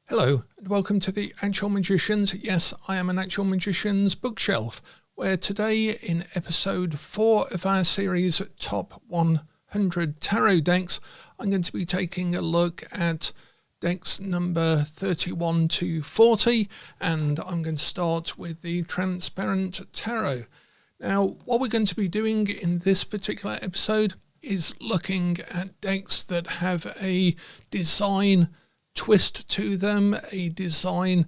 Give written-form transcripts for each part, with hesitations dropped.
Hello and welcome to the Actual Magicians. Yes, I am an Actual Magicians bookshelf, where today in episode 4 of our series Top 100 Tarot Decks, I'm going to be taking a look at decks number 31 to 40, and I'm going to start with the Transparent Tarot. Now, what we're going to be doing in this particular episode is looking at decks that have a design twist to them, a design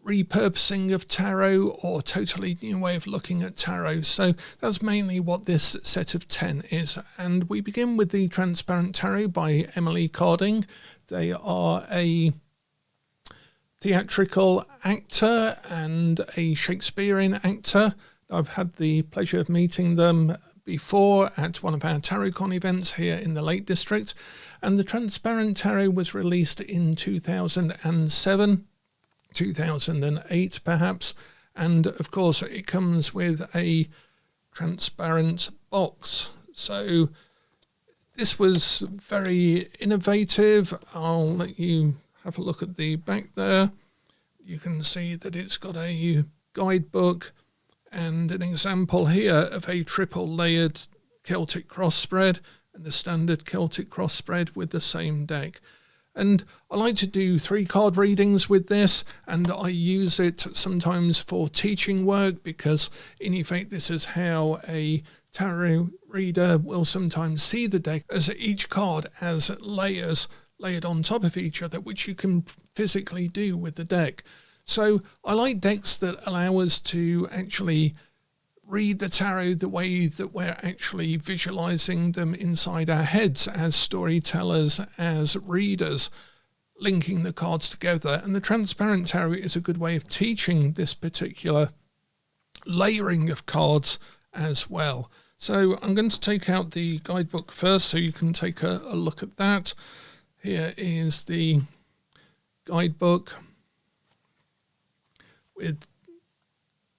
repurposing of tarot, or totally new way of looking at tarot. So that's mainly what this set of 10 is. And we begin with the Transparent Tarot by Emily Carding. They are a theatrical actor and a Shakespearean actor. I've had the pleasure of meeting them before at one of our TarotCon events here in the Lake District, and the Transparent Tarot was released in 2007, 2008 perhaps, and of course it comes with a transparent box. So this was very innovative. I'll let you have a look at the back there. You can see that it's got a guidebook and an example here of a triple layered Celtic cross spread and a standard Celtic cross spread with the same deck. And I like to do 3 card readings with this, and I use it sometimes for teaching work because in effect this is how a tarot reader will sometimes see the deck, as each card has layers layered on top of each other, which you can physically do with the deck. So I like decks that allow us to actually read the tarot the way that we're actually visualizing them inside our heads as storytellers, as readers, linking the cards together. And the Transparent Tarot is a good way of teaching this particular layering of cards as well. So I'm going to take out the guidebook first so you can take a look at that. Here is the guidebook with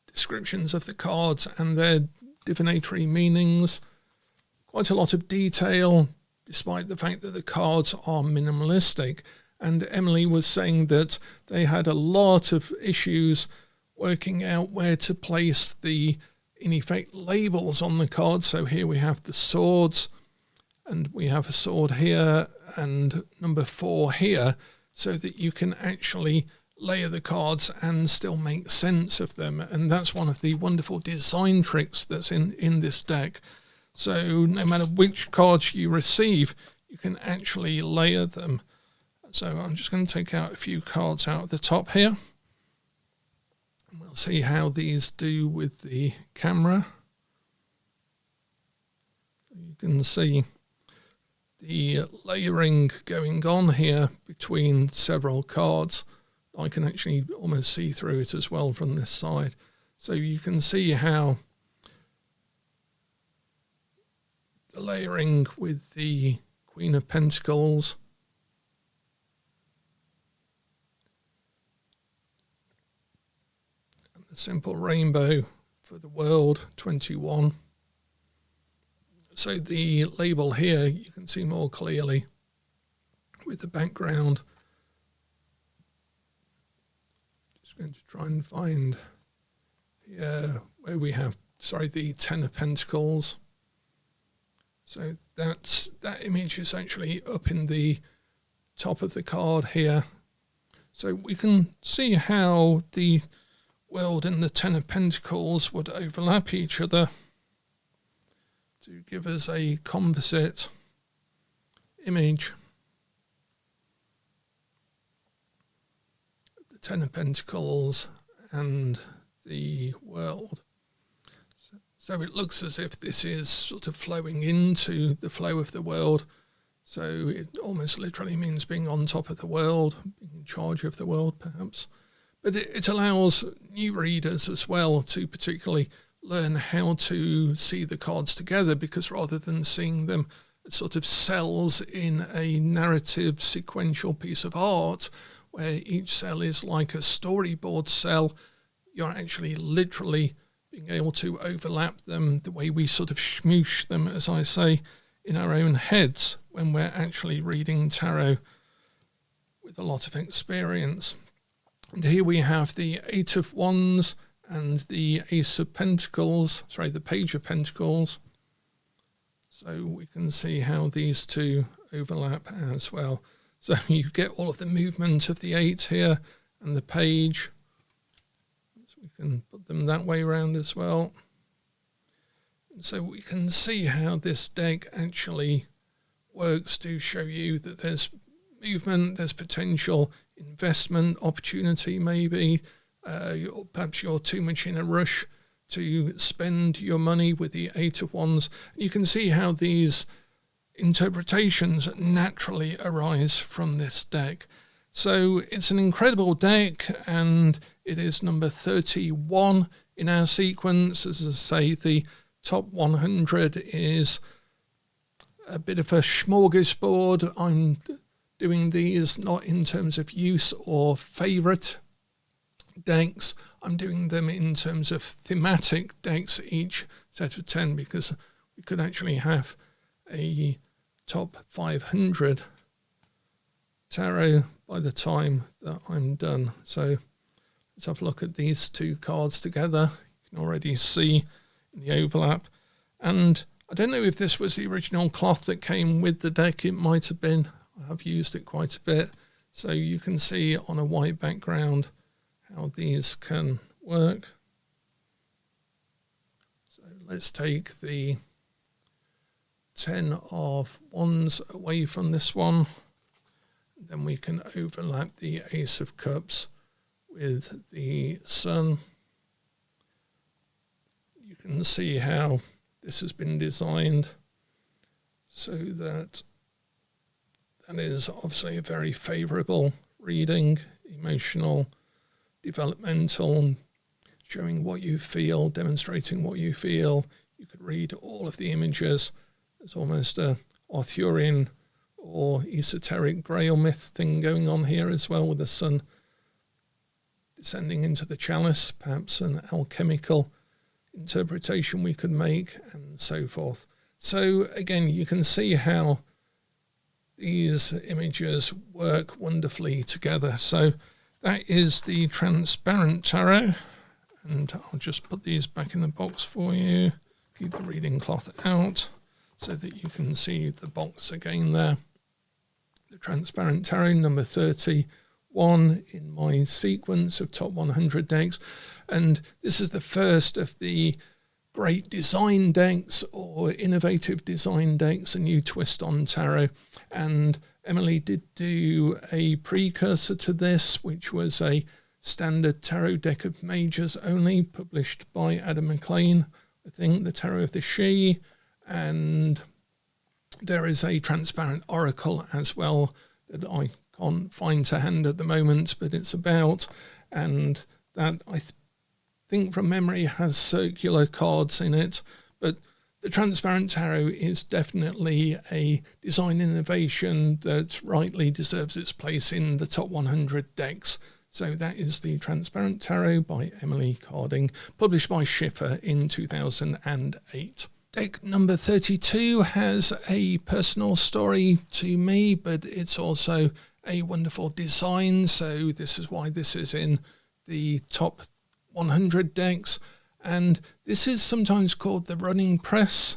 descriptions of the cards and their divinatory meanings. Quite a lot of detail, despite the fact that the cards are minimalistic. And Emily was saying that they had a lot of issues working out where to place the, in effect, labels on the cards. So here we have the swords, and we have a sword here, and number 4 here, so that you can actually layer the cards and still make sense of them. And that's one of the wonderful design tricks that's in this deck. So no matter which cards you receive, you can actually layer them. So I'm just going to take out a few cards out of the top here, and we'll see how these do with the camera. You can see the layering going on here between several cards. I can actually almost see through it as well from this side. So you can see how the layering with the Queen of Pentacles, and the simple rainbow for the world, 21. So the label here you can see more clearly with the background. Going to try and find here where we have, the 10 of Pentacles. So that image is actually up in the top of the card here. So we can see how the world and the 10 of Pentacles would overlap each other to give us a composite image. 10 of Pentacles and the world. So it looks as if this is sort of flowing into the flow of the world. So it almost literally means being on top of the world, being in charge of the world perhaps. But it allows new readers as well to particularly learn how to see the cards together, because rather than seeing them as sort of cells in a narrative sequential piece of art, where each cell is like a storyboard cell, you're actually literally being able to overlap them the way we sort of smoosh them, as I say, in our own heads when we're actually reading tarot with a lot of experience. And here we have the Eight of Wands and the Ace of Pentacles, sorry, the Page of Pentacles. So we can see how these two overlap as well. So you get all of the movement of the 8 here and the Page. So we can put them that way around as well. And so we can see how this deck actually works to show you that there's movement, there's potential investment opportunity maybe. Perhaps you're too much in a rush to spend your money with the Eight of Wands. You can see how these interpretations naturally arise from this deck. So it's an incredible deck, and it is number 31 in our sequence. As I say, the top 100 is a bit of a smorgasbord. I'm doing these not in terms of use or favourite decks. I'm doing them in terms of thematic decks, each set of 10, because we could actually have a top 500 tarot by the time that I'm done. So let's have a look at these two cards together. You can already see in the overlap. And I don't know if this was the original cloth that came with the deck. It might have been. I have used it quite a bit. So you can see on a white background how these can work. So let's take the 10 of Wands away from this one. Then we can overlap the Ace of Cups with the Sun. You can see how this has been designed so that is obviously a very favourable reading, emotional, developmental, showing what you feel, demonstrating what you feel. You could read all of the images. There's almost a Arthurian or esoteric Grail myth thing going on here as well, with the sun descending into the chalice, perhaps an alchemical interpretation we could make, and so forth. So again, you can see how these images work wonderfully together. So that is the transparent tarot, and I'll just put these back in the box for you. Keep the reading cloth out so that you can see the box again there. The transparent tarot, number 31 in my sequence of top 100 decks, and this is the first of the great design decks or innovative design decks, a new twist on tarot. And Emily did do a precursor to this, which was a standard tarot deck of majors only, published by Adam McLean, I think, the Tarot of the She. And there is a transparent oracle as well that I can't find to hand at the moment, but it's about, and that I think from memory has circular cards in it. But the transparent tarot is definitely a design innovation that rightly deserves its place in the top 100 decks. So that is the Transparent Tarot by Emily Carding, published by Schiffer in 2008. Deck number 32 has a personal story to me, but it's also a wonderful design. So this is why this is in the top 100 decks. And this is sometimes called the Running Press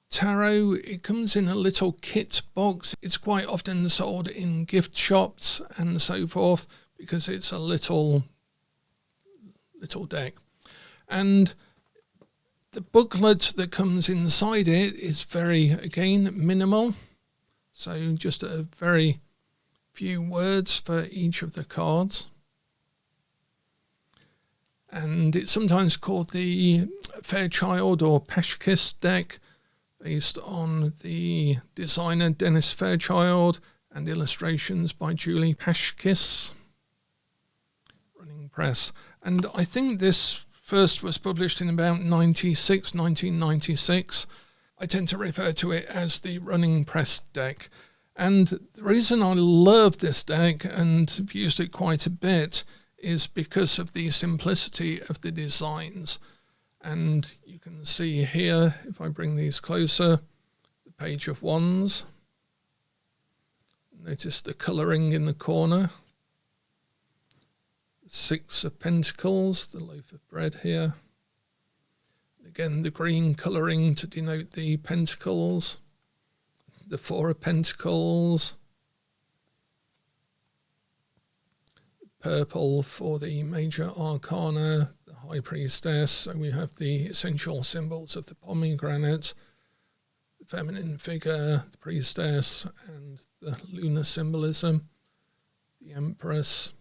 Tarot. It comes in a little kit box. It's quite often sold in gift shops and so forth because it's a little deck. And the booklet that comes inside it is very, again, minimal. So just a very few words for each of the cards. And it's sometimes called the Fairchild or Pashkis deck, based on the designer Dennis Fairchild, and illustrations by Julie Pashkis. Running Press. And I think this first was published in about 1996. I tend to refer to it as the Running Press deck. And the reason I love this deck and have used it quite a bit is because of the simplicity of the designs. And you can see here, if I bring these closer, the Page of Wands, Notice the colouring in the corner. 6 of Pentacles, the loaf of bread here. Again, the green colouring to denote the Pentacles. The 4 of Pentacles. Purple for the major arcana, the High Priestess. So we have the essential symbols of the pomegranate, the feminine figure, the priestess, and the lunar symbolism, the Empress,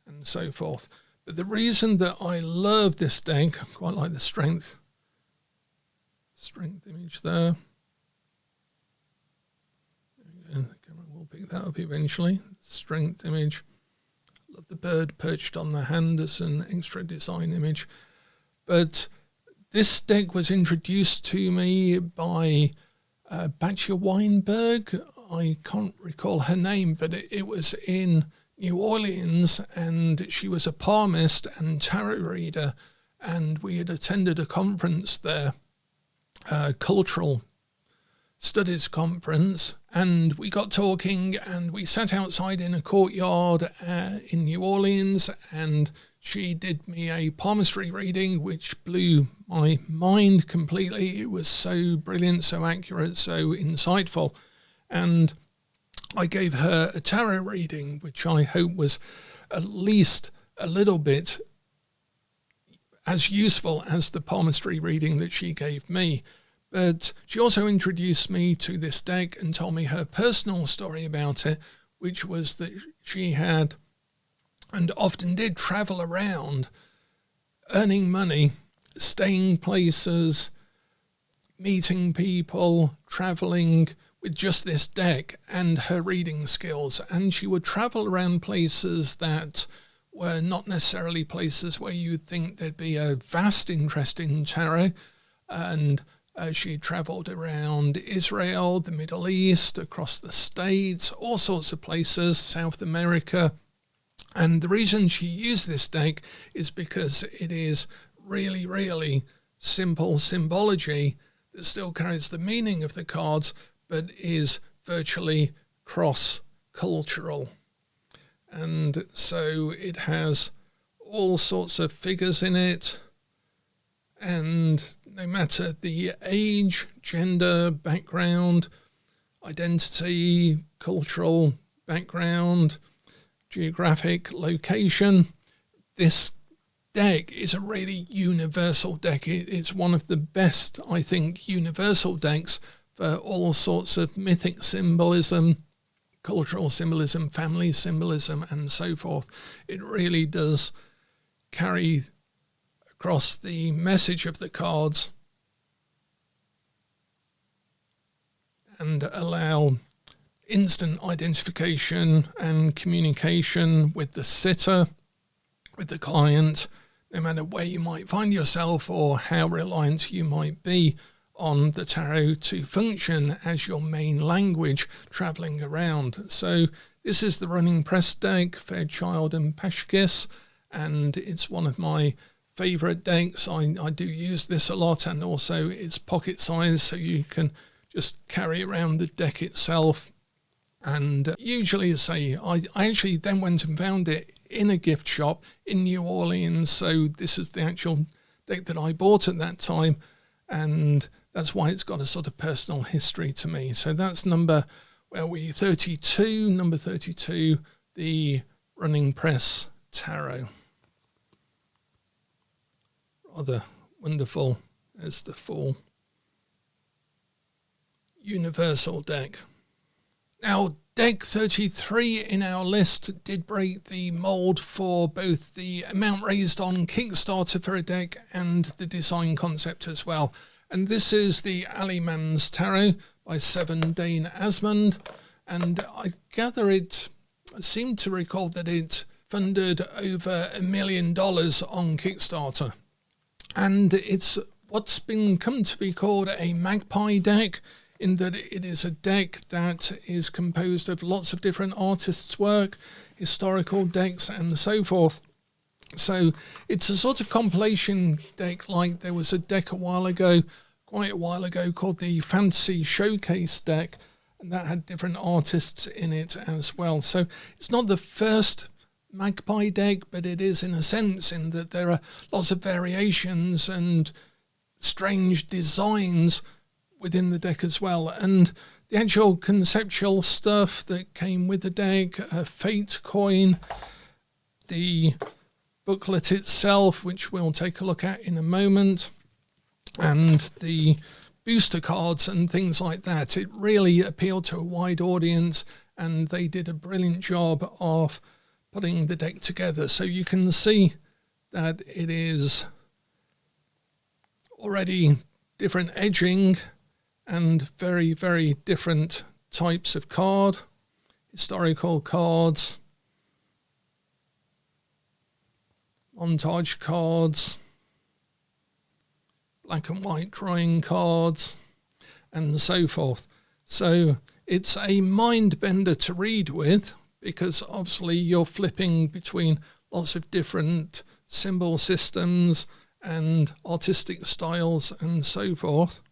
and so forth. But the reason that I love this deck, I quite like the strength image there. The camera will pick that up eventually. Strength image. Love the bird perched on the hand as an extra design image. But this deck was introduced to me by Batya Weinberg. I can't recall her name, but it was in New Orleans, and she was a palmist and tarot reader, and we had attended a conference there, a cultural studies conference, and we got talking, and we sat outside in a courtyard in New Orleans, and she did me a palmistry reading which blew my mind completely. It was so brilliant, so accurate, so insightful, and I gave her a tarot reading, which I hope was at least a little bit as useful as the palmistry reading that she gave me. But she also introduced me to this deck and told me her personal story about it, which was that she had and often did travel around, earning money, staying places, meeting people, traveling with just this deck and her reading skills. And she would travel around places that were not necessarily places where you'd think there'd be a vast interest in tarot. And she travelled around Israel, the Middle East, across the States, all sorts of places, South America. And the reason she used this deck is because it is really, really simple symbology that still carries the meaning of the cards, but is virtually cross-cultural. And so it has all sorts of figures in it, and no matter the age, gender, background, identity, cultural background, geographic location, this deck is a really universal deck. It's one of the best, I think, universal decks for all sorts of mythic symbolism, cultural symbolism, family symbolism, and so forth. It really does carry across the message of the cards and allow instant identification and communication with the sitter, with the client, no matter where you might find yourself or how reliant you might be on the tarot to function as your main language travelling around. So this is the Running Press deck, Fairchild and Pashkis, and it's one of my favourite decks. I do use this a lot, and also it's pocket size, so you can just carry around the deck itself. And usually, say, I actually then went and found it in a gift shop in New Orleans, so this is the actual deck that I bought at that time, and that's why it's got a sort of personal history to me. So that's number 32, number 32, the Running Press Tarot. Rather wonderful as the full universal deck. Now, deck 33 in our list did break the mould for both the amount raised on Kickstarter for a deck and the design concept as well. And this is the Alleyman's Tarot by Seven Dane Asmund. And I gather I seem to recall that it funded over $1 million on Kickstarter. And it's what's been come to be called a magpie deck, in that it is a deck that is composed of lots of different artists' work, historical decks, and so forth. So it's a sort of compilation deck, like there was a deck quite a while ago, called the Fantasy Showcase deck, and that had different artists in it as well. So it's not the first magpie deck, but it is in a sense, in that there are lots of variations and strange designs within the deck as well. And the actual conceptual stuff that came with the deck, a fate coin, the booklet itself, which we'll take a look at in a moment, and the booster cards and things like that, it really appealed to a wide audience, and they did a brilliant job of putting the deck together. So you can see that it is already different edging and very, very different types of card, historical cards, montage cards, black and white drawing cards, and so forth. So it's a mind bender to read with, because obviously you're flipping between lots of different symbol systems and artistic styles and so forth.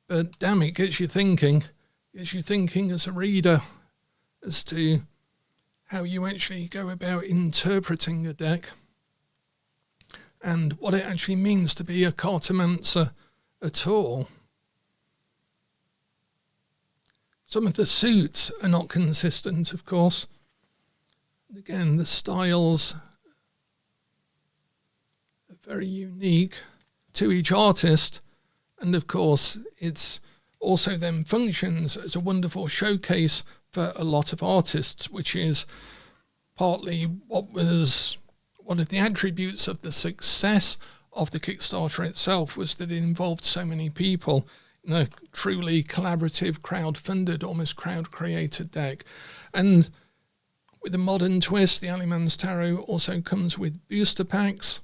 But damn, it gets you thinking as a reader as to how you actually go about interpreting a deck and what it actually means to be a cartomancer at all. Some of the suits are not consistent, of course. Again, the styles are very unique to each artist, and of course it's also then functions as a wonderful showcase for a lot of artists, which is partly what was one of the attributes of the success of the Kickstarter itself, was that it involved so many people in a truly collaborative, crowd-funded, almost crowd-created deck. And with a modern twist, the Alleyman's Tarot also comes with booster packs,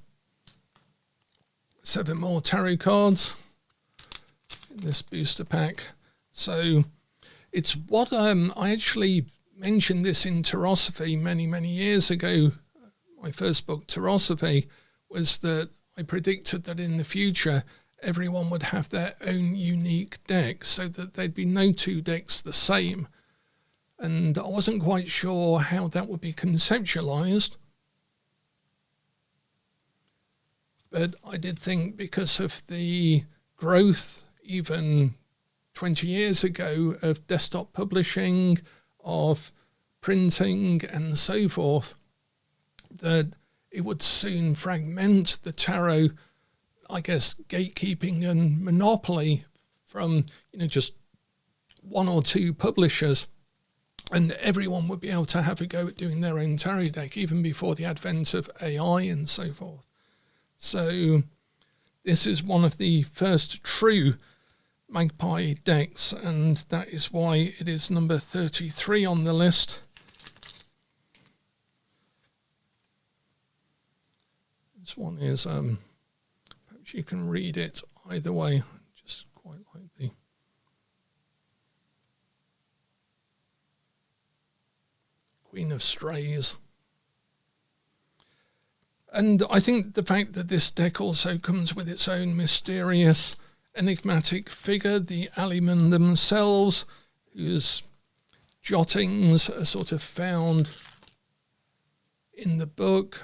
7 more tarot cards in this booster pack. So it's what I actually mentioned this in Tarosophy many years ago. My first book, Tarosophy, was that I predicted that in the future everyone would have their own unique deck, so that there'd be no 2 decks the same. And I wasn't quite sure how that would be conceptualized, but I did think, because of the growth even 20 years ago of desktop publishing, of printing and so forth, that it would soon fragment the tarot, I guess, gatekeeping and monopoly from, just 1 or 2 publishers, and everyone would be able to have a go at doing their own tarot deck, even before the advent of AI and so forth. So this is one of the first true magpie decks, and that is why it is number 33 on the list. This one is, perhaps you can read it either way, just quite like the Queen of Strays. And I think the fact that this deck also comes with its own mysterious, enigmatic figure, the Alleyman themselves, whose jottings are sort of found in the book.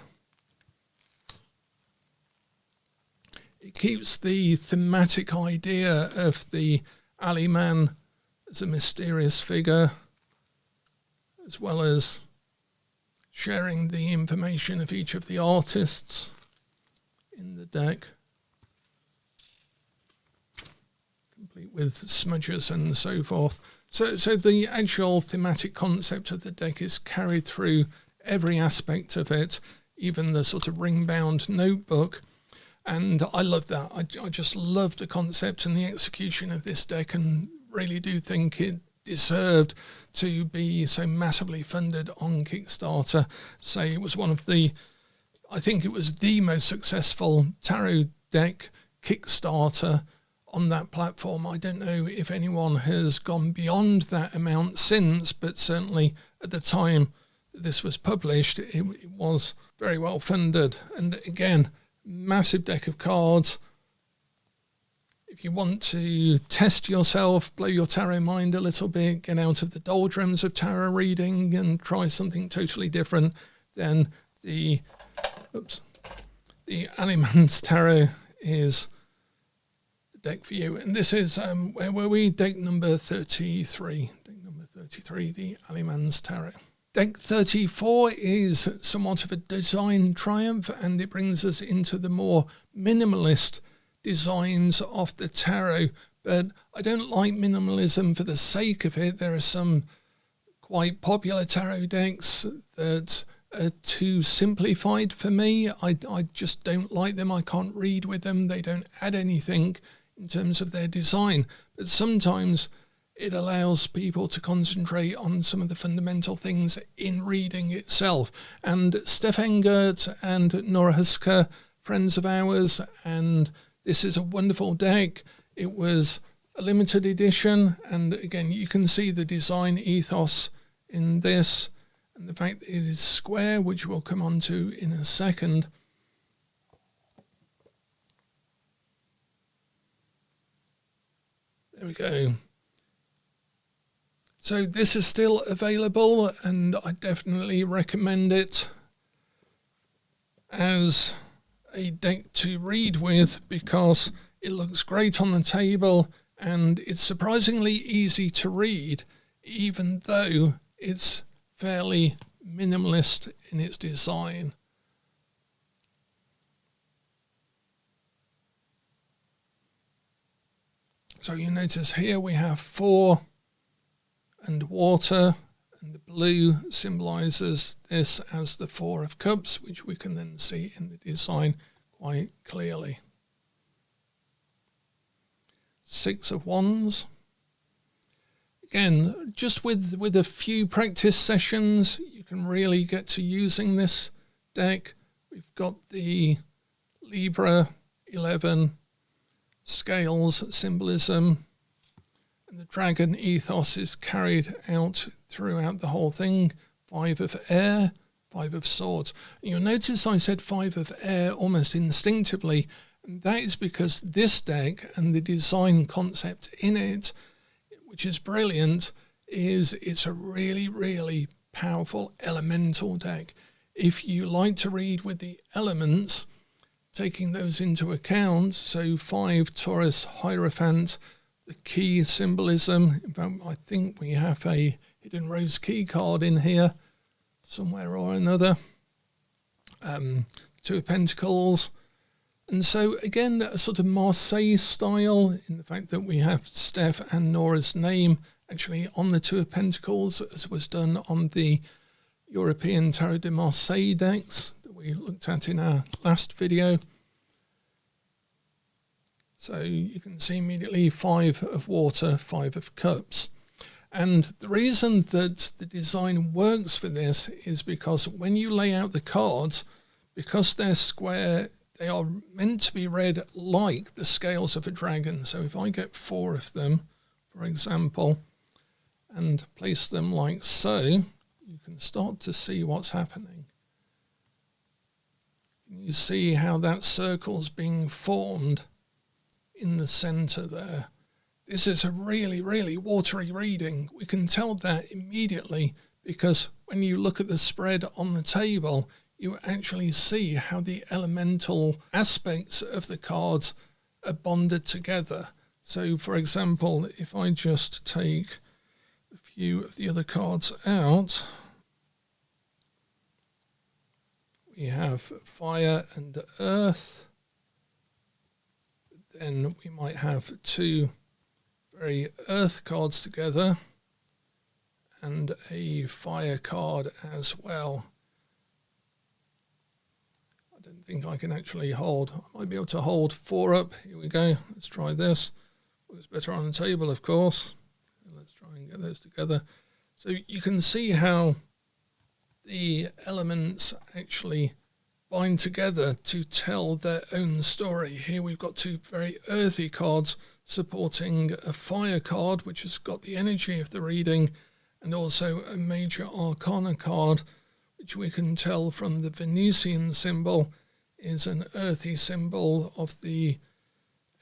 It keeps the thematic idea of the Alleyman as a mysterious figure, as well as sharing the information of each of the artists in the deck, complete with smudges and so forth. So the actual thematic concept of the deck is carried through every aspect of it, even the sort of ring-bound notebook. And I love that. I just love the concept and the execution of this deck, and really do think it deserved to be so massively funded on Kickstarter. So it was one of the, I think it was the most successful tarot deck Kickstarter on that platform. I don't know if anyone has gone beyond that amount since, but certainly at the time that this was published, it was very well funded. And again, massive deck of cards. if you want to test yourself, blow your tarot mind a little bit, get out of the doldrums of tarot reading and try something totally different, then the Alleyman's Tarot is the deck for you. And this is, where were we? Deck number 33. Deck number 33, the Alleyman's Tarot. Deck 34 is somewhat of a design triumph, and it brings us into the more minimalist designs of the tarot. But I don't like minimalism for the sake of it. There are some quite popular tarot decks that are too simplified for me. I just don't like them. I can't read with them. They don't add anything in terms of their design. But sometimes it allows people to concentrate on some of the fundamental things in reading itself. And Stefan Gert and Nora Husker, friends of ours, and this is a wonderful deck. It was a limited edition, and again, you can see the design ethos in this, and the fact that it is square, which we'll come on to in a second. There we go. So this is still available, and I definitely recommend it as a deck to read with because it looks great on the table and it's surprisingly easy to read, even though it's fairly minimalist in its design. So you notice here we have 4 and water, and the blue symbolises this as the 4 of Cups, which we can then see in the design quite clearly. 6 of Wands. Again, just with a few practice sessions, you can really get to using this deck. We've got the Libra 11 scales symbolism, and the dragon ethos is carried out throughout the whole thing. 5 of air, 5 of swords. And you'll notice I said 5 of air almost instinctively, and that is because this deck and the design concept in it, which is brilliant, is it's a really, really powerful elemental deck. If you like to read with the elements, taking those into account, so 5 Taurus Hierophant, the key symbolism. In fact, I think we have a hidden rose key card in here somewhere or another. 2 of Pentacles. And so again, a sort of Marseille style in the fact that we have Steph and Nora's name actually on the 2 of Pentacles, as was done on the European Tarot de Marseille decks that we looked at in our last video. So you can see immediately 5 of water, 5 of cups. And the reason that the design works for this is because when you lay out the cards, because they're square, they are meant to be read like the scales of a dragon. So if I get 4 of them, for example, and place them like so, you can start to see what's happening. You see how that circle's being formed in the center there. This is a really, really watery reading. We can tell that immediately because when you look at the spread on the table, you actually see how the elemental aspects of the cards are bonded together. So, for example, if I just take a few of the other cards out, we have fire and earth. Then we might have 2 very earth cards together and a fire card as well. I don't think I can actually hold. I might be able to hold 4 up. Here we go. Let's try this. Works better on the table, of course. Let's try and get those together. So you can see how the elements actually bind together to tell their own story. Here we've got 2 very earthy cards supporting a fire card, which has got the energy of the reading, and also a major arcana card, which we can tell from the Venusian symbol is an earthy symbol of the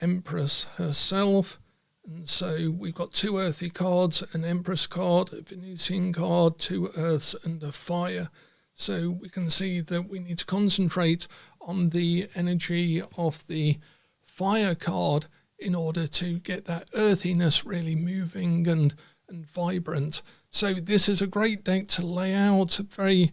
Empress herself. And so we've got 2 earthy cards, an Empress card, a Venusian card, 2 earths and a fire. So we can see that we need to concentrate on the energy of the fire card in order to get that earthiness really moving and vibrant. So this is a great deck to lay out, very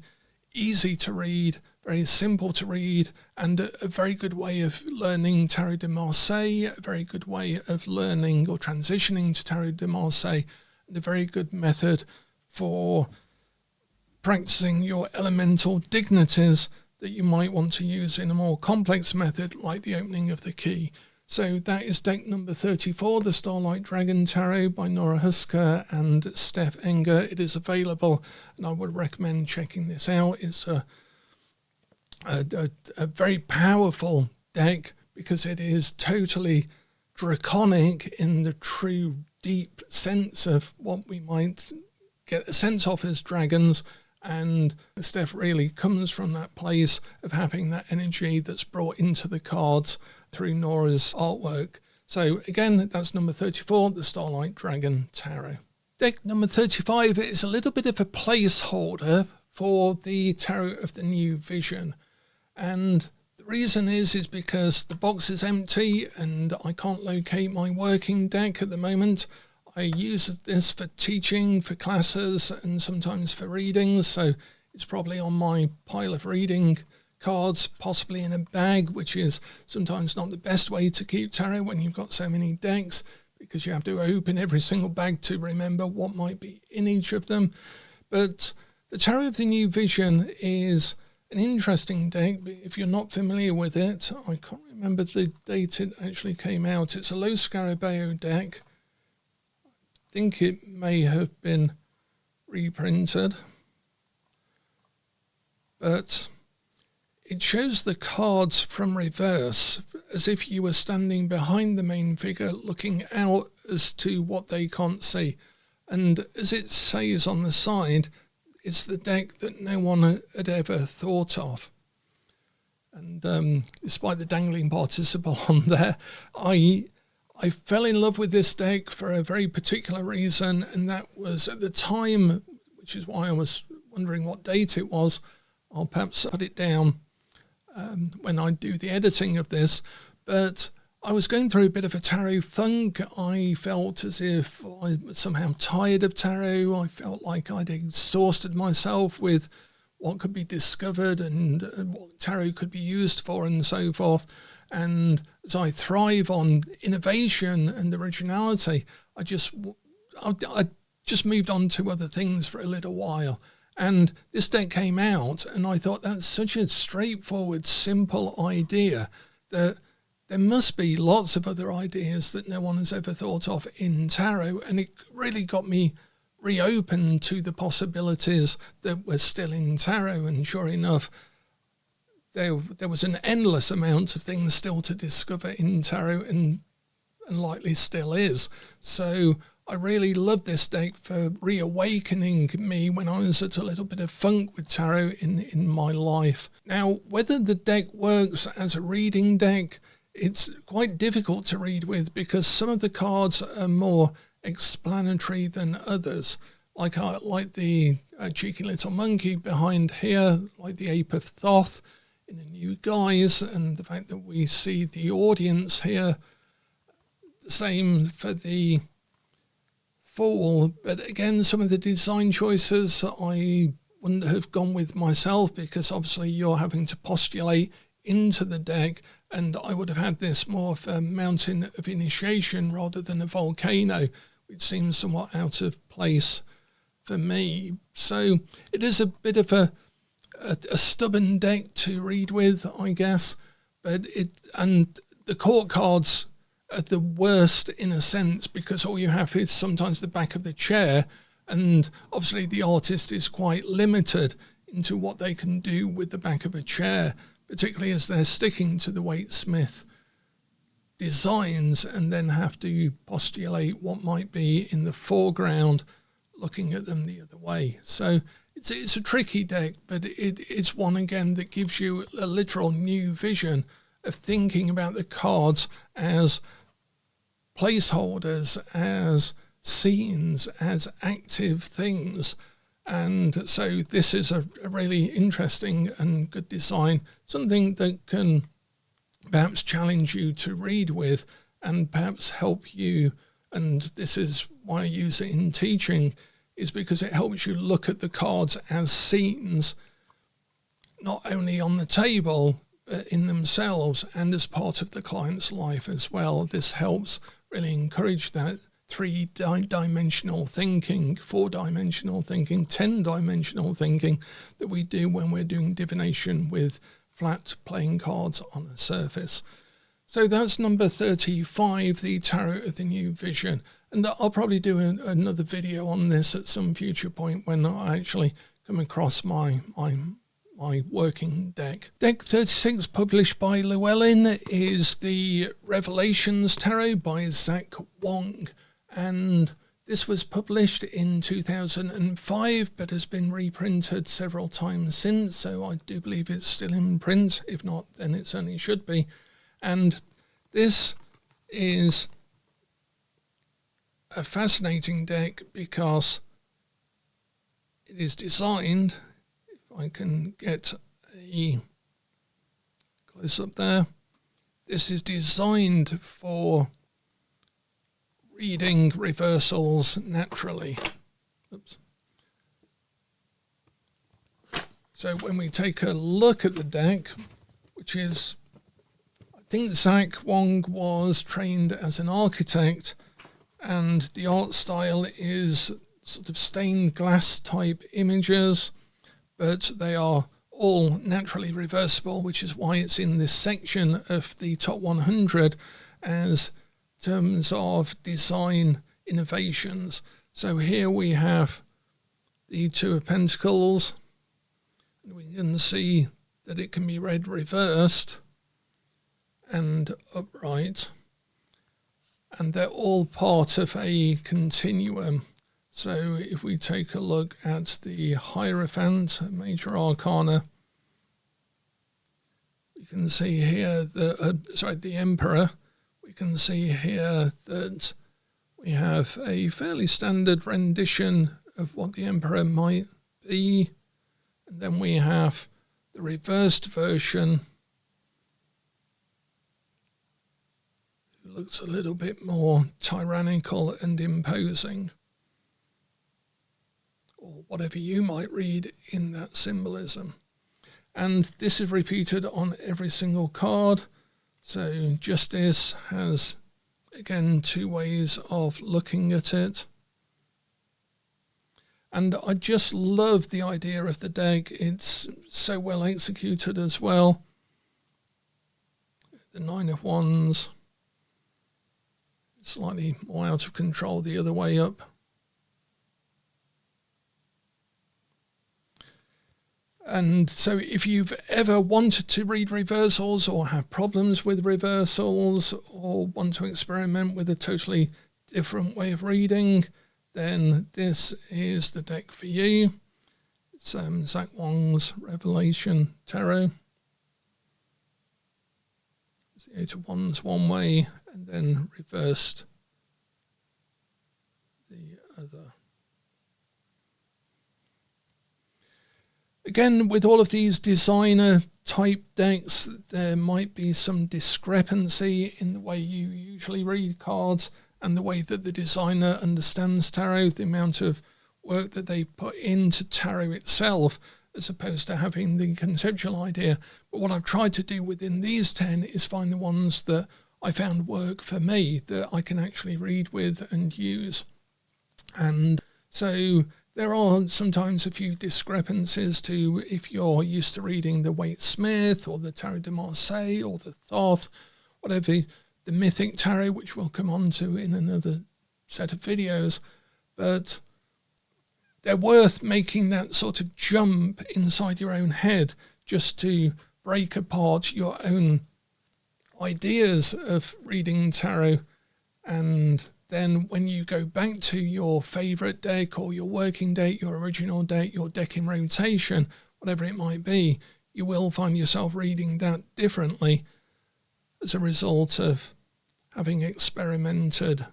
easy to read, very simple to read, and a very good way of learning Tarot de Marseille, a very good way of learning or transitioning to Tarot de Marseille, and a very good method for practicing your elemental dignities that you might want to use in a more complex method like the opening of the key. So that is deck number 34, the Starlight Dragon Tarot by Nora Husker and Steph Enger. It is available, and I would recommend checking this out. It's a very powerful deck because it is totally draconic in the true deep sense of what we might get a sense of as dragons. And Steph really comes from that place of having that energy that's brought into the cards through Nora's artwork. So again, that's number 34, the Starlight Dragon Tarot. Deck number 35 is a little bit of a placeholder for the Tarot of the New Vision. And the reason is because the box is empty and I can't locate my working deck at the moment. I use this for teaching, for classes, and sometimes for readings, so it's probably on my pile of reading cards, possibly in a bag, which is sometimes not the best way to keep tarot when you've got so many decks, because you have to open every single bag to remember what might be in each of them. But the Tarot of the New Vision is an interesting deck. If you're not familiar with it, I can't remember the date it actually came out. It's a Lo Scarabeo deck. I think it may have been reprinted, but it shows the cards from reverse, as if you were standing behind the main figure looking out as to what they can't see. And as it says on the side, it's the deck that no one had ever thought of. And despite the dangling participle on there, I fell in love with this deck for a very particular reason, and that was at the time, which is why I was wondering what date it was. I'll perhaps put it down when I do the editing of this, but I was going through a bit of a tarot funk. I felt as if I was somehow tired of tarot. I felt like I'd exhausted myself with what could be discovered and what tarot could be used for and so forth. And as I thrive on innovation and originality, I just moved on to other things for a little while. And this deck came out, and I thought that's such a straightforward, simple idea that there must be lots of other ideas that no one has ever thought of in tarot. And it really got me reopened to the possibilities that were still in tarot. And sure enough, there was an endless amount of things still to discover in tarot, and likely still is. So I really love this deck for reawakening me when I was at a little bit of funk with tarot in my life. Now, whether the deck works as a reading deck, it's quite difficult to read with because some of the cards are more explanatory than others. Like the cheeky little monkey behind here, like the Ape of Thoth in a new guise, and the fact that we see the audience here. The same for the Fool, but again, some of the design choices I wouldn't have gone with myself because obviously you're having to postulate into the deck, and I would have had this more of a mountain of initiation rather than a volcano, which seems somewhat out of place for me. So it is a bit of a stubborn deck to read with, I guess, but the court cards are the worst in a sense because all you have is sometimes the back of the chair, and obviously the artist is quite limited into what they can do with the back of a chair, particularly as they're sticking to the Waite-Smith designs and then have to postulate what might be in the foreground looking at them the other way. So it's a tricky deck, but it's one again that gives you a literal new vision of thinking about the cards as placeholders, as scenes, as active things. And so this is a really interesting and good design, something that can perhaps challenge you to read with and perhaps help you. And this is why I use it in teaching, is because it helps you look at the cards as scenes, not only on the table, but in themselves and as part of the client's life as well. This helps really encourage that 3-dimensional thinking, 4-dimensional thinking, 10-dimensional thinking that we do when we're doing divination with flat playing cards on a surface. So that's number 35, the Tarot of the New Vision. And I'll probably do another video on this at some future point when I actually come across my working deck. Deck 36, published by Llewellyn, is the Revelations Tarot by Zach Wong. And this was published in 2005, but has been reprinted several times since. So I do believe it's still in print. If not, then it certainly should be. And this is a fascinating deck because it is designed, if I can get a close up there, this is designed for reading reversals naturally. Oops. So when we take a look at the deck, which is, I think Zach Wong was trained as an architect, and the art style is sort of stained glass type images, but they are all naturally reversible, which is why it's in this section of the top 100 as terms of design innovations. So here we have the Two of Pentacles, and we can see that it can be read reversed and upright, and they're all part of a continuum. So if we take a look at the Hierophant, Major Arcana, we can see here the Emperor. We can see here that we have a fairly standard rendition of what the Emperor might be, and then we have the reversed version, who looks a little bit more tyrannical and imposing, or whatever you might read in that symbolism. And this is repeated on every single card. So Justice has, again, two ways of looking at it. And I just love the idea of the deck. It's so well executed as well. The Nine of Wands, slightly more out of control the other way up. And so if you've ever wanted to read reversals or have problems with reversals or want to experiment with a totally different way of reading, then this is the deck for you. It's Zach Wong's Revelation Tarot. It's the Eight of Wands one way and then reversed the other. Again, with all of these designer type decks, there might be some discrepancy in the way you usually read cards and the way that the designer understands tarot, the amount of work that they put into tarot itself, as opposed to having the conceptual idea. But what I've tried to do within these 10 is find the ones that I found work for me, that I can actually read with and use. And so there are sometimes a few discrepancies to if you're used to reading the Waite Smith or the Tarot de Marseille or the Thoth, whatever, the Mythic Tarot, which we'll come on to in another set of videos. But they're worth making that sort of jump inside your own head just to break apart your own ideas of reading tarot. And then when you go back to your favourite deck or your working deck, your original deck, your deck in rotation, whatever it might be, you will find yourself reading that differently as a result of having experimented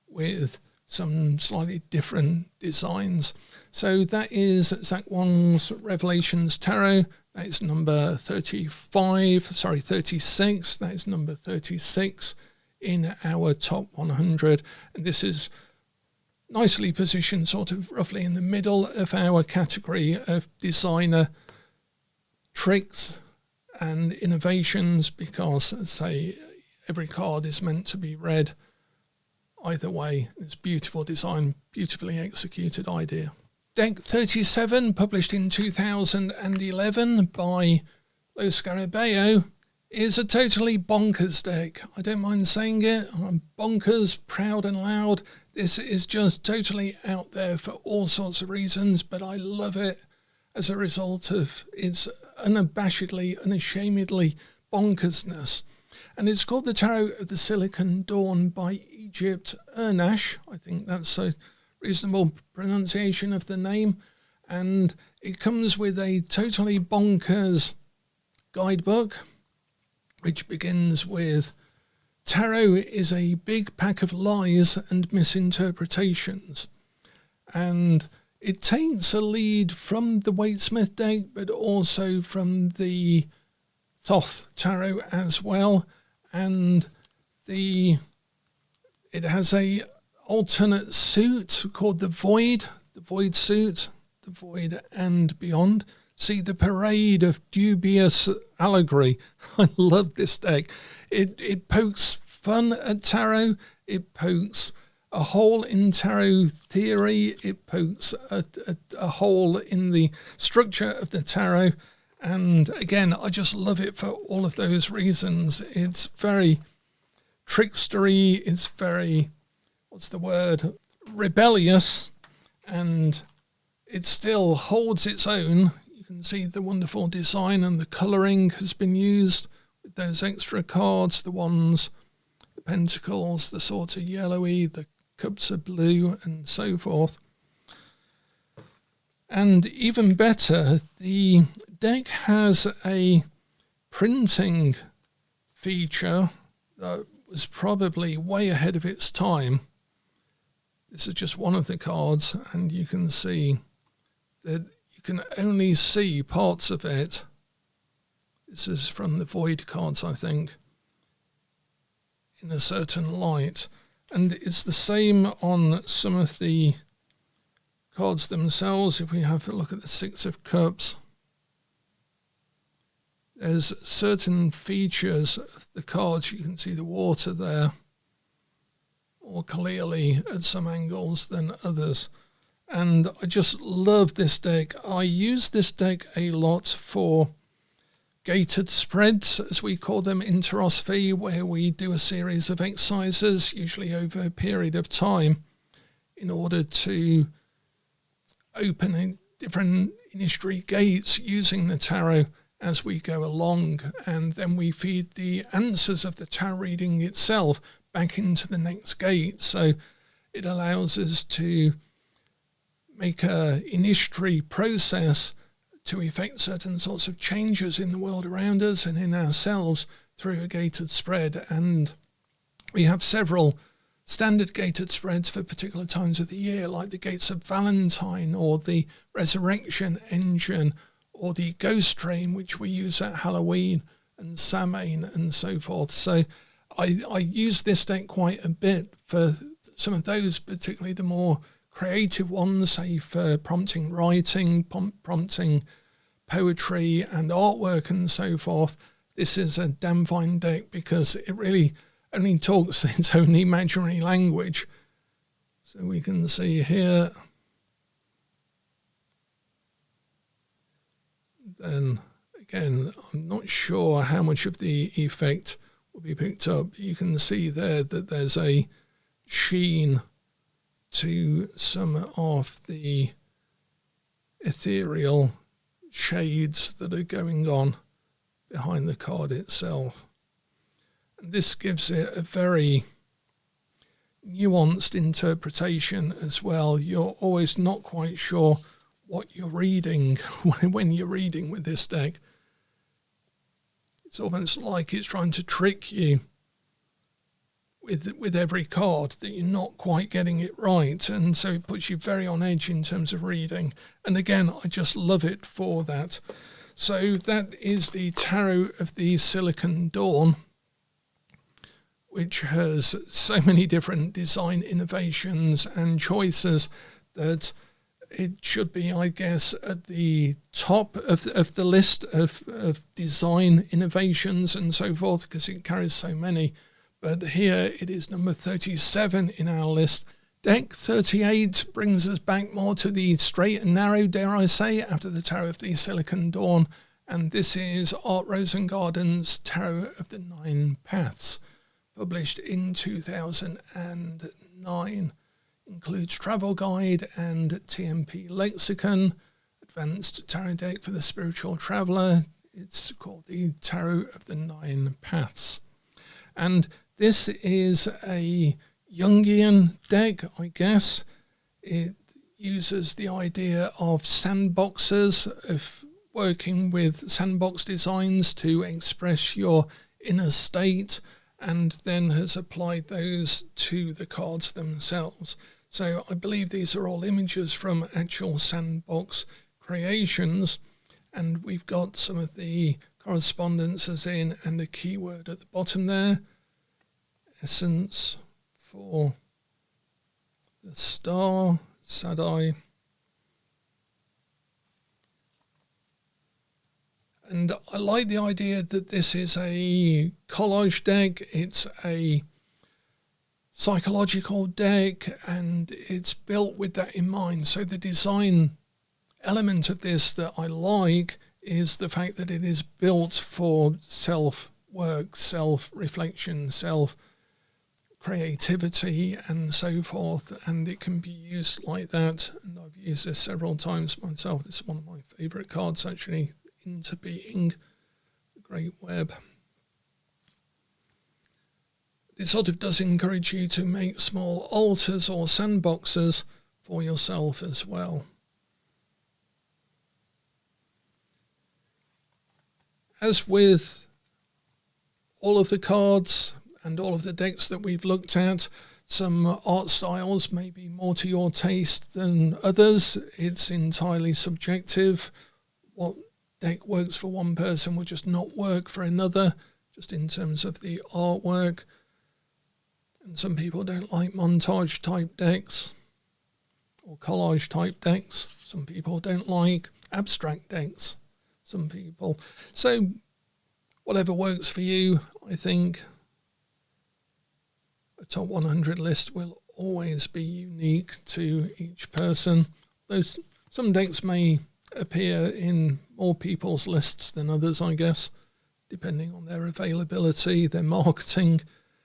with some slightly different designs. So that is Zach Wong's Revelations Tarot. That is number 36. That is number 36 in our top 100. And this is nicely positioned sort of roughly in the middle of our category of designer tricks and innovations, because, as I say, every card is meant to be read either way. It's beautiful design, beautifully executed idea. Deck 37, published in 2011 by Lo Scarabeo, is a totally bonkers deck. I don't mind saying it. I'm bonkers, proud and loud. This is just totally out there for all sorts of reasons, but I love it as a result of its unabashedly, unashamedly bonkersness. And it's called the Tarot of the Silicon Dawn by Egypt Ernash. I think that's a reasonable pronunciation of the name. And it comes with a totally bonkers guidebook, which begins with, tarot is a big pack of lies and misinterpretations. And it takes a lead from the Waitsmith deck, but also from the Thoth Tarot as well. And it has a alternate suit called the Void suit, the Void and Beyond. See the parade of dubious allegory. I love this deck. It pokes fun at tarot. It pokes a hole in tarot theory. It pokes a hole in the structure of the tarot. And again, I just love it for all of those reasons. It's very trickstery. It's very, rebellious. And it still holds its own. You can see the wonderful design, and the colouring has been used with those extra cards, the wands, the pentacles, the sort of yellowy, the cups are blue, and so forth. And even better, the deck has a printing feature that was probably way ahead of its time. This is just one of the cards, and you can see that you can only see parts of it. This is from the Void cards, I think, in a certain light. And it's the same on some of the cards themselves. If we have a look at the Six of Cups, there's certain features of the cards. You can see the water there more clearly at some angles than others. And I just love this deck. I use this deck a lot for gated spreads, as we call them in Tarosophy, where we do a series of exercises, usually over a period of time, in order to open different initiatory gates using the tarot as we go along. And then we feed the answers of the tarot reading itself back into the next gate. So it allows us to make a initiatory process to effect certain sorts of changes in the world around us and in ourselves through a gated spread. And we have several standard gated spreads for particular times of the year, like the Gates of Valentine, or the Resurrection Engine, or the Ghost Train, which we use at Halloween, and Samhain, and so forth. So I use this deck quite a bit for some of those, particularly the more creative ones, say for prompting writing, prompting poetry and artwork and so forth. This is a damn fine deck because it really only talks its own imaginary language. So we can see here. Then again, I'm not sure how much of the effect will be picked up. You can see there that there's a sheen to some of the ethereal shades that are going on behind the card itself. And this gives it a very nuanced interpretation as well. You're always not quite sure what you're reading when you're reading with this deck. It's almost like it's trying to trick you with every card, that you're not quite getting it right, and so it puts you very on edge in terms of reading. And again, I just love it for that. So that is the Tarot of the Silicon Dawn, which has so many different design innovations and choices that it should be, I guess, at the top of the list of design innovations and so forth, because it carries so many. But here it is number 37 in our list. Deck 38 brings us back more to the straight and narrow, dare I say, after the Tarot of the Silicon Dawn. And this is Art Rosengarten's Tarot of the Nine Paths, published in 2009. Includes travel guide and TMP lexicon, advanced tarot deck for the spiritual traveller. It's called the Tarot of the Nine Paths. And this is a Jungian deck, I guess. It uses the idea of sandboxes, of working with sandbox designs to express your inner state, and then has applied those to the cards themselves. So I believe these are all images from actual sandbox creations, and we've got some of the correspondences in and a keyword at the bottom there. Essence for the star, Sadai. And I like the idea that this is a collage deck. It's a psychological deck, and it's built with that in mind. So the design element of this that I like is the fact that it is built for self-work, self-reflection, self-creativity and so forth, and it can be used like that. And I've used this several times myself. This is one of my favourite cards, actually, Into Being, the Great Web. It sort of does encourage you to make small altars or sandboxes for yourself as well. As with all of the cards and all of the decks that we've looked at, some art styles may be more to your taste than others. It's entirely subjective. What deck works for one person will just not work for another, just in terms of the artwork. And some people don't like montage type decks or collage type decks. Some people don't like abstract decks. Some people. So whatever works for you, I think a top 100 list will always be unique to each person. Those some decks may appear in more people's lists than others, I guess, depending on their availability, their marketing,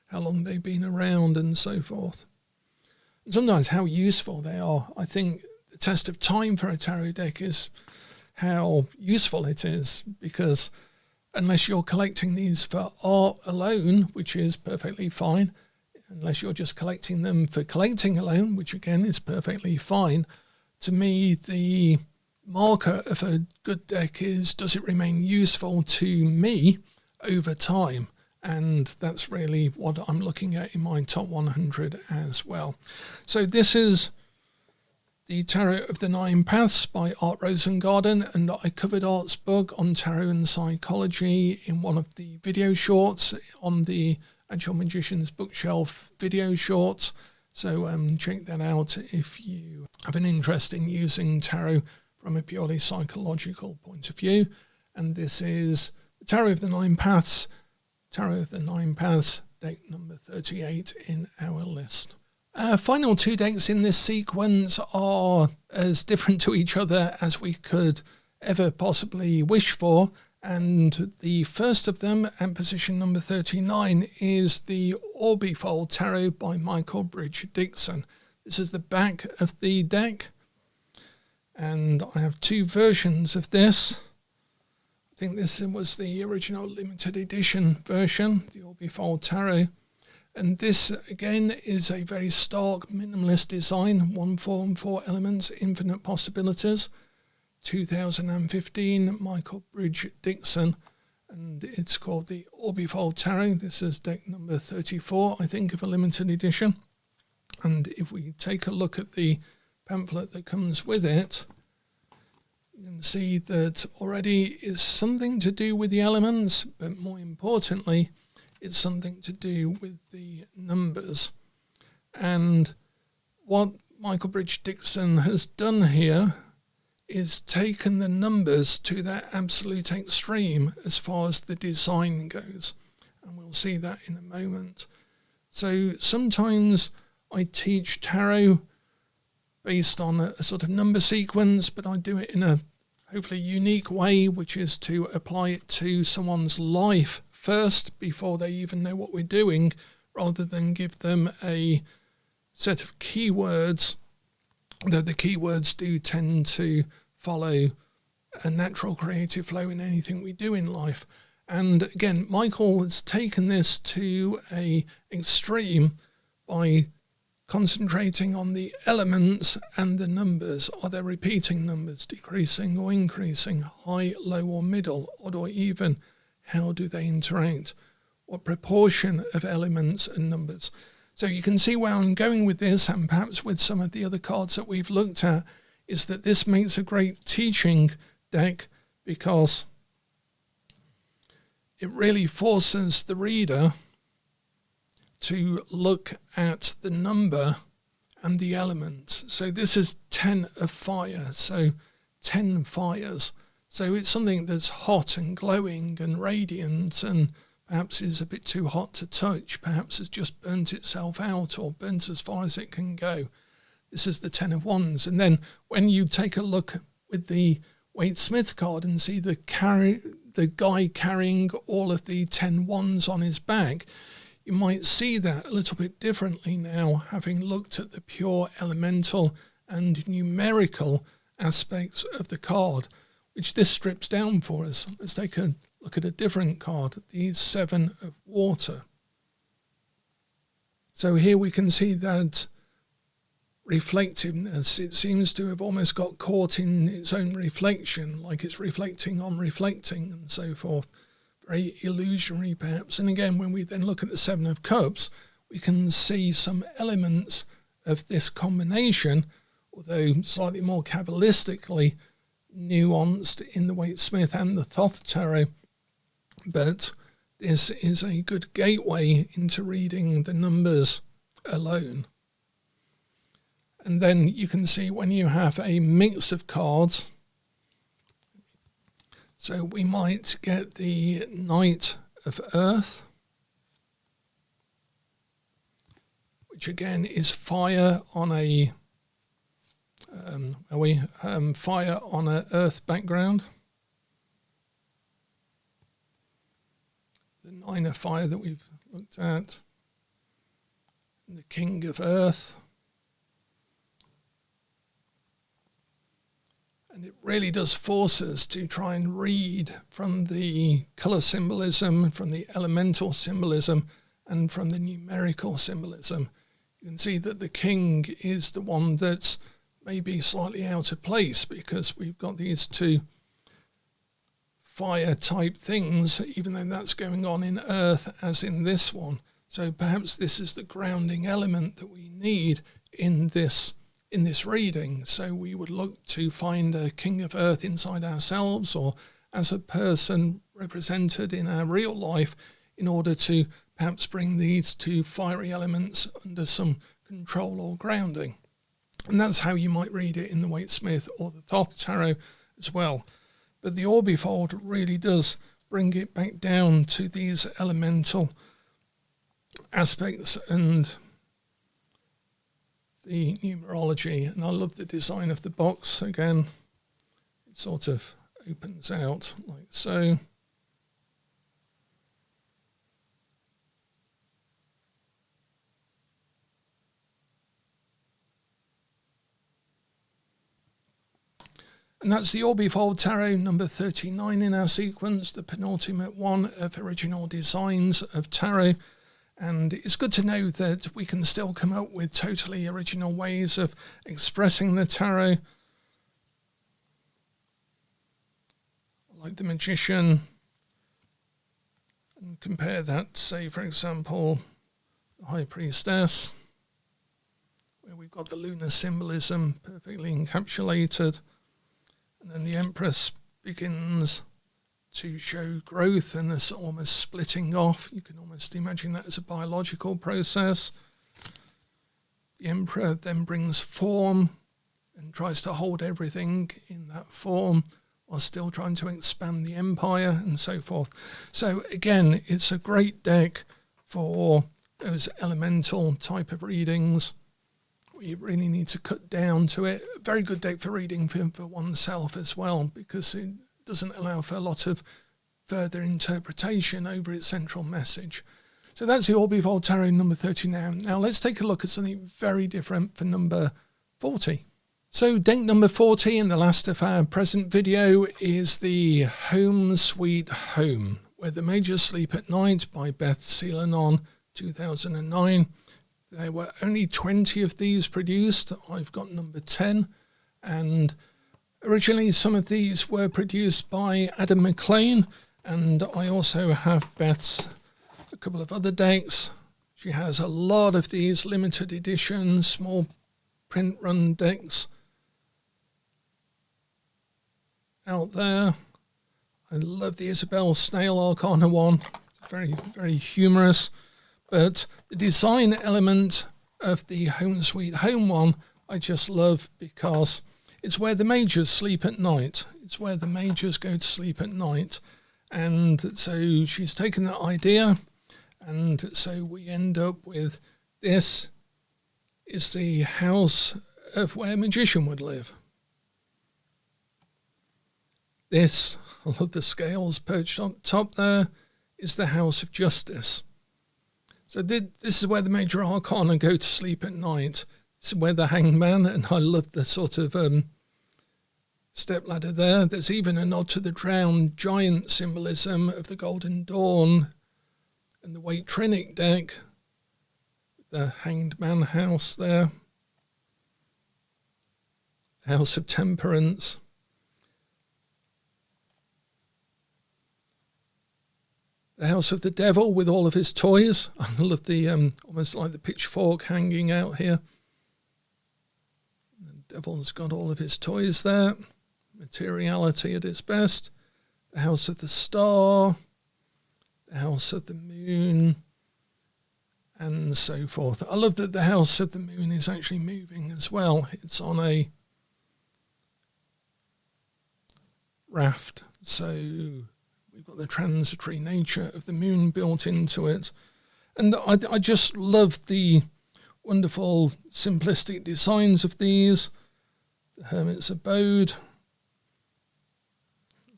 how long they've been around and so forth. And sometimes how useful they are. I think the test of time for a tarot deck is how useful it is, because unless you're collecting these for art alone, which is perfectly fine, unless you're just collecting them for collecting alone, which again is perfectly fine, to me the marker of a good deck is, does it remain useful to me over time? And that's really what I'm looking at in my top 100 as well. So this is the Tarot of the Nine Paths by Art Rosengarten, and I covered Art's book on tarot and psychology in one of the video shorts on the Actual Magician's Bookshelf video shorts. So check that out if you have an interest in using tarot from a purely psychological point of view. And this is the Tarot of the Nine Paths, Tarot of the Nine Paths, deck number 38 in our list. Final two decks in this sequence are as different to each other as we could ever possibly wish for. And the first of them, at position number 39, is the Orbifold Tarot by Michael Bridge Dixon. This is the back of the deck, and I have two versions of this. I think this was the original limited edition version, the Orbifold Tarot. And this, again, is a very stark minimalist design, 1 form, 4 elements, infinite possibilities. 2015, Michael Bridge Dixon. and it's called the Orbifold Tarot. This is deck number 34, I think, of a limited edition. And if we take a look at the pamphlet that comes with it, you can see that already is something to do with the elements, but more importantly, it's something to do with the numbers. And what Michael Bridge Dixon has done here is taken the numbers to their absolute extreme as far as the design goes. And we'll see that in a moment. So sometimes I teach tarot based on a sort of number sequence, but I do it in a hopefully unique way, which is to apply it to someone's life first before they even know what we're doing, rather than give them a set of keywords, though the keywords do tend to follow a natural creative flow in anything we do in life. And again, Michael has taken this to an extreme by concentrating on the elements and the numbers. Are they repeating numbers, decreasing or increasing, high, low or middle, odd or even? How do they interact? What proportion of elements and numbers? So you can see where I'm going with this, and perhaps with some of the other cards that we've looked at, is that this makes a great teaching deck because it really forces the reader to look at the number and the elements. So this is 10 of fire, so 10 fires. So it's something that's hot and glowing and radiant, and perhaps is a bit too hot to touch, perhaps has just burnt itself out or burnt as far as it can go. This is the 10 of wands. And then when you take a look with the Waite-Smith card and see the guy carrying all of the 10 wands on his back, you might see that a little bit differently now, having looked at the pure elemental and numerical aspects of the card, which this strips down for us. Let's take a look at a different card, the 7 of water. So here we can see that reflectiveness. It seems to have almost got caught in its own reflection, like it's reflecting on reflecting and so forth. Very illusionary perhaps. And again, when we then look at the 7 of cups, we can see some elements of this combination, although slightly more Kabbalistically nuanced in the Waite-Smith and the Thoth Tarot. But this is a good gateway into reading the numbers alone. And then you can see when you have a mix of cards, so we might get the Knight of Earth, which again is fire on a fire on a earth background. The 9 of fire that we've looked at, and the King of Earth. And it really does force us to try and read from the colour symbolism, from the elemental symbolism, and from the numerical symbolism. You can see that the king is the one that's maybe slightly out of place, because we've got these two fire type things, even though that's going on in earth as in this one. So perhaps this is the grounding element that we need in this reading. So we would look to find a king of earth inside ourselves, or as a person represented in our real life, in order to perhaps bring these two fiery elements under some control or grounding. And that's how you might read it in the Waite-Smith or the Thoth Tarot as well. But the Orbifold really does bring it back down to these elemental aspects and the numerology. And I love the design of the box. Again, it sort of opens out like so. And that's the Orbifold Tarot number 39 in our sequence, the penultimate one of original designs of tarot. And it's good to know that we can still come up with totally original ways of expressing the tarot. Like the Magician, And compare that, say, for example, the High Priestess, where we've got the lunar symbolism perfectly encapsulated. And then the Empress begins to show growth and it's almost splitting off. You can almost imagine that as a biological process. The Emperor then brings form and tries to hold everything in that form while still trying to expand the empire and so forth. So again, it's a great deck for those elemental type of readings. You really need to cut down to it. A very good deck for reading for oneself as well, because it doesn't allow for a lot of further interpretation over its central message. So that's the Orbifold Tarot number 30 now. Now let's take a look at something very different for number 40. So deck number 40 in the last of our present video is the Home Sweet Home, Where the Majors Sleep at Night by Beth Selenon, 2009. There were only 20 of these produced. I've got number 10. And originally some of these were produced by Adam McLean. And I also have Beth's a couple of other decks. She has a lot of these limited edition, small print run decks out there. I love the Isabel Snail Arcana one. It's very, very humorous. But the design element of the Home Sweet Home one, I just love because it's where the Majors sleep at night. It's where the Majors go to sleep at night. And so she's taken that idea, and so we end up with this is the house of where a magician would live. This, I love the scales perched on top there, is the house of justice. So this is where the major arcana go to sleep at night. This is where the hangman, and I love the sort of stepladder there. There's even a nod to the drowned giant symbolism of the Golden Dawn and the Waitrinic deck. The Hanged Man house there. The House of Temperance. The House of the Devil with all of his toys. I love the almost like the pitchfork hanging out here. The Devil's got all of his toys there. Materiality at its best. The House of the Star. The House of the Moon. And so forth. I love that the House of the Moon is actually moving as well. It's on a raft. So we've got the transitory nature of the moon built into it. And I just love the wonderful simplistic designs of these. The Hermit's Abode.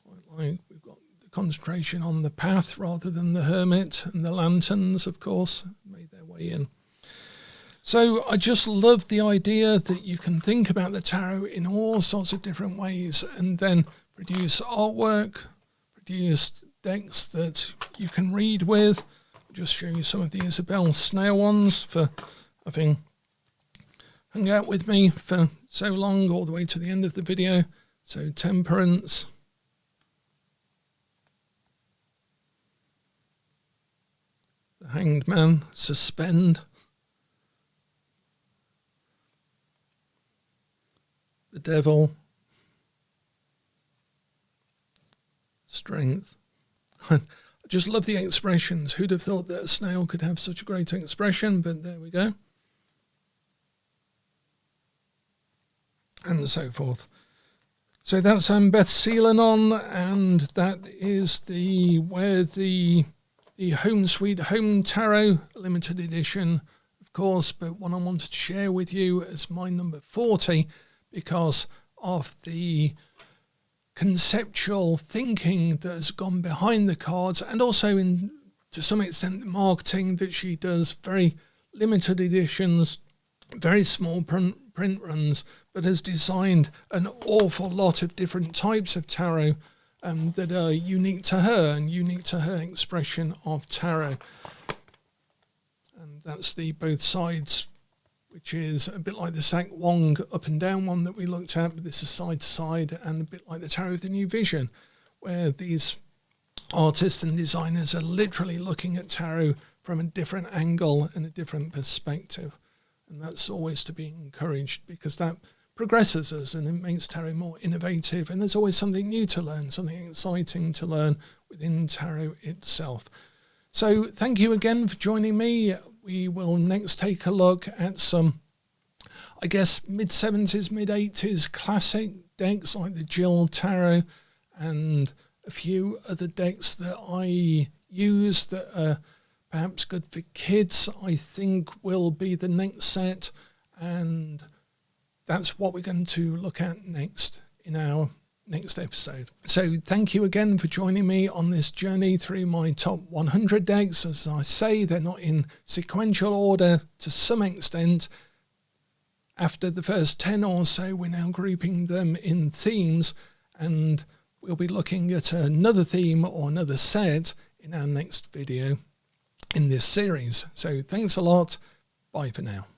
Quite like we've got the concentration on the path rather than the hermit, and the lanterns, of course, made their way in. So I just love the idea that you can think about the tarot in all sorts of different ways and then produce artwork, produce decks that you can read with. I'll just show you some of the Isabel Snail ones for having hung out with me for so long, all the way to the end of the video. So Temperance. The Hanged Man, Suspend. The Devil. Strength. I just love the expressions. Who'd have thought that a snail could have such a great expression, but there we go. And so forth. So that's Beth Selenon, and that is the Home Sweet Home Tarot limited edition, of course, but one I wanted to share with you as my number 40 because of the conceptual thinking that has gone behind the cards, and also to some extent the marketing that she does. Very limited editions, very small print runs, but has designed an awful lot of different types of tarot that are unique to her and unique to her expression of tarot. And that's the both sides, which is a bit like the Sak Wong up and down one that we looked at, but this is side to side, and a bit like the Tarot of the New Vision, where these artists and designers are literally looking at tarot from a different angle and a different perspective. And that's always to be encouraged, because that progresses us and it makes tarot more innovative, and there's always something new to learn, something exciting to learn within tarot itself. So thank you again for joining me. We will next take a look at some, I guess, mid-70s, mid-80s classic decks like the Jill Tarot, and a few other decks that I use that are perhaps good for kids, I think will be the next set, and that's what we're going to look at next in our next episode. So thank you again for joining me on this journey through my top 100 decks. As I say, they're not in sequential order to some extent. After the first 10 or so, we're now grouping them in themes, and we'll be looking at another theme or another set in our next video in this series. So thanks a lot. Bye for now.